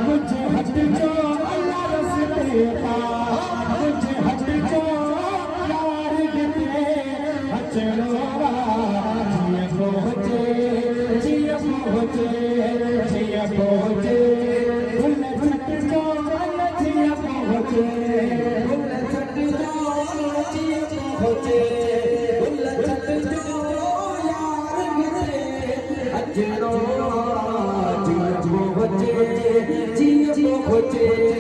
मुझे हट जो अल्लाह रस्ते पा मुझे हट जो यार गिते हचड़ोवा जिया पहुंचे जिया पहुंचे जिया पहुंचे भूल छट जो अल्लाह जिया पहुंचे भूल छट जो जिया पहुंचे भूल छट जो यार गिते हचड़ोवा जिया पहुंचे जिया पहुंचे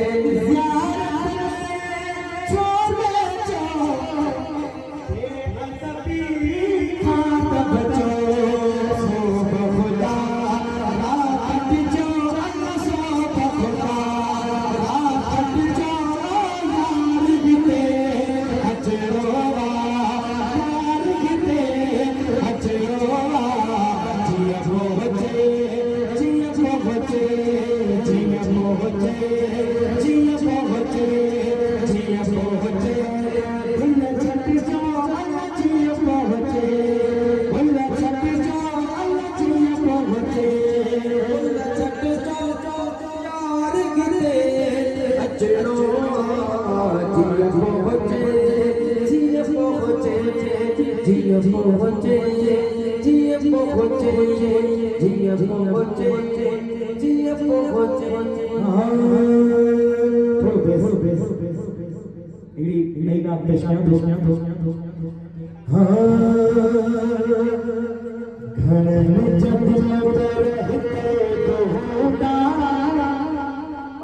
Ini naik apa?